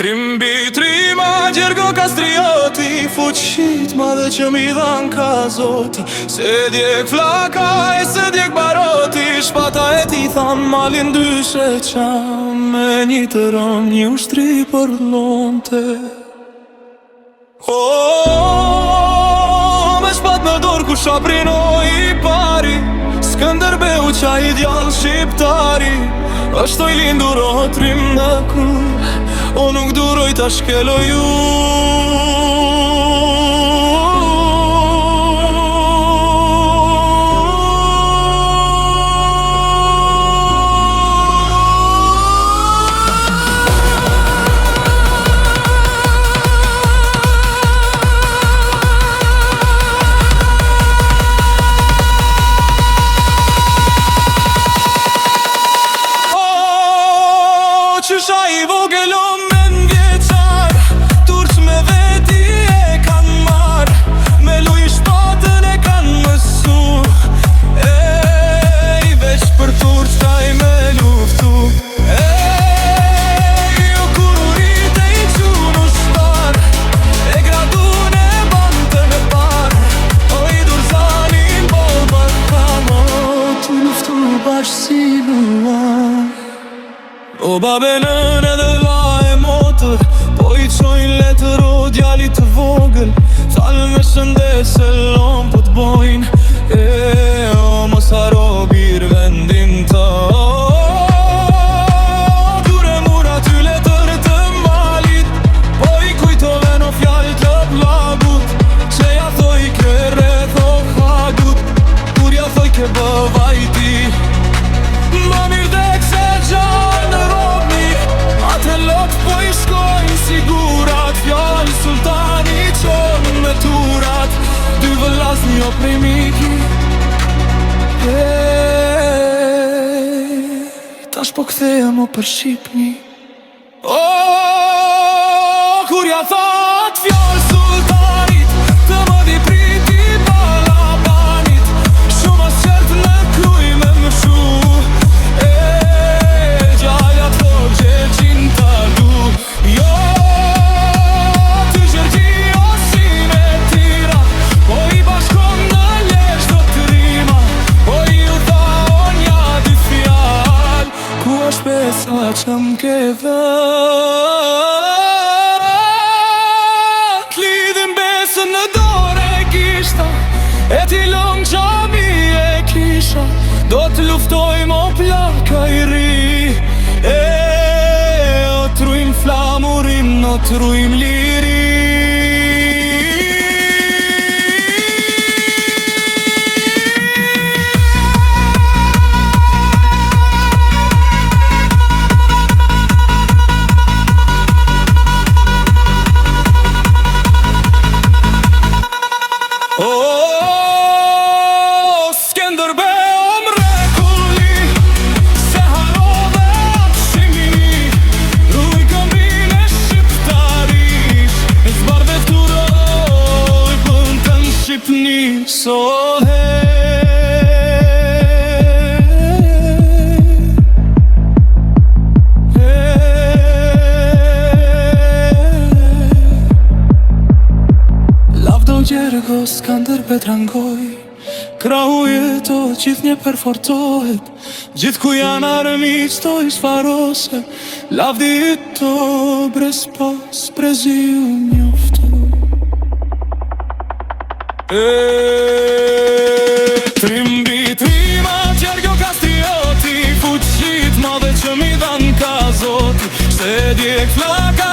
Trimbi trima gjergo kastrioti, fuqit madhe që mi dhan ka zoti. Se djek flaka e se djek baroti, shpata e ti than malin dyshe qam. Me një të ram një ushtri për lonte. Me shpat në dorë ku shaprinoj i pari, Skënderbeu qa i djallë shqiptari. Ashtu i lindur o trim në kur, o nuk duroj ta shkeloj ju. Qysha i vogel o men vjeqar, turq me veti e kan mar, me luj shpatën e kan mësu. Ej, veç për turq taj me luftu. Ej, jo kur urite i qunu shtar, e gradun e bantën e par, o i durzanin po bërkan, o tu luftu bashkë si luan. O babenën edhe va e motër, po i qojnë letër o djali të vogël. Thalë me shëndes e lom po t'bojnë, o mos haro bir vendin të. Dure mura ty letër të malit, po i kujtove no fjallë të blagut, që ja thoj ke rreth o hagut, kur ja thoj ke bëvaj ti. Më mirë dek se gjallë në robni, atë lot po i shkojnë sigurat. Fjallë sultani qonë me turat, dy vëllas një prej miki. Tash po kthehem o për Shqipni. Kur ja thot fjallë sultanit, të më di priti balabanit, shumë as qertë në kluj me më shu. Sa që m'ke vet, lidhin besën në dore e kishta, e ti lëm gjami e kisha. Do t'luftojmë o plaka i ri, o trujmë flamurin, o trujmë liri. Skënderbeu mrekulli, se harove atshimini, ruj këmbin e shqiptarish, e zbarve turoj pëntën Shqipni. So Lavdo Gjergo Skënderbe drangoj, krahu jeto gjithë një perfortohet, gjithë ku janë armiq to i shfarose. Lavdi i to bres pas preziu njofto. Trimbi trima gjergo kastrioti, fuqit madhe që mi dhan ka zoti. Se djek flaka